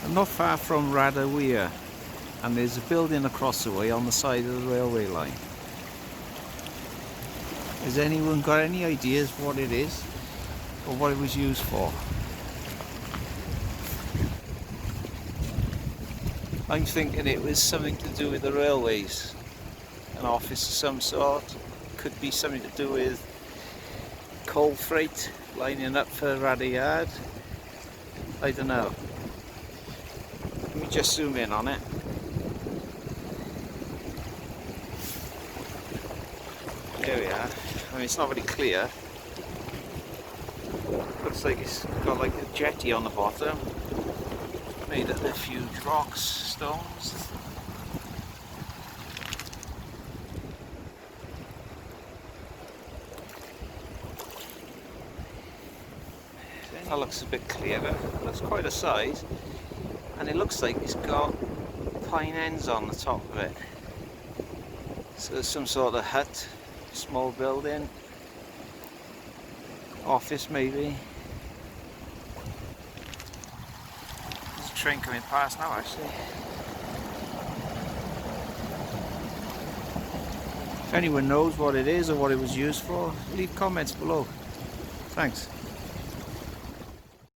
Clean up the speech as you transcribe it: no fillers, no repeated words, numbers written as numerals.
I'm not far from Radyr, and there's a building across the way on the side of the railway line. Has anyone got any ideas what it is or what it was used for? I'm thinking it was something to do with the railways, an office of some sort. Could be something to do with coal freight lining up for Radyr. I don't know. Let me just zoom in on it. There we are. I mean, it's not very clear. Looks like it's got like a jetty on the bottom, made of a few rocks, stones. That looks a bit clearer. Looks quite a size, and it looks like it's got pine ends on the top of it. So there's some sort of hut, small building, office maybe. There's a train coming past now actually. If anyone knows what it is or what it was used for, leave comments below. Thanks.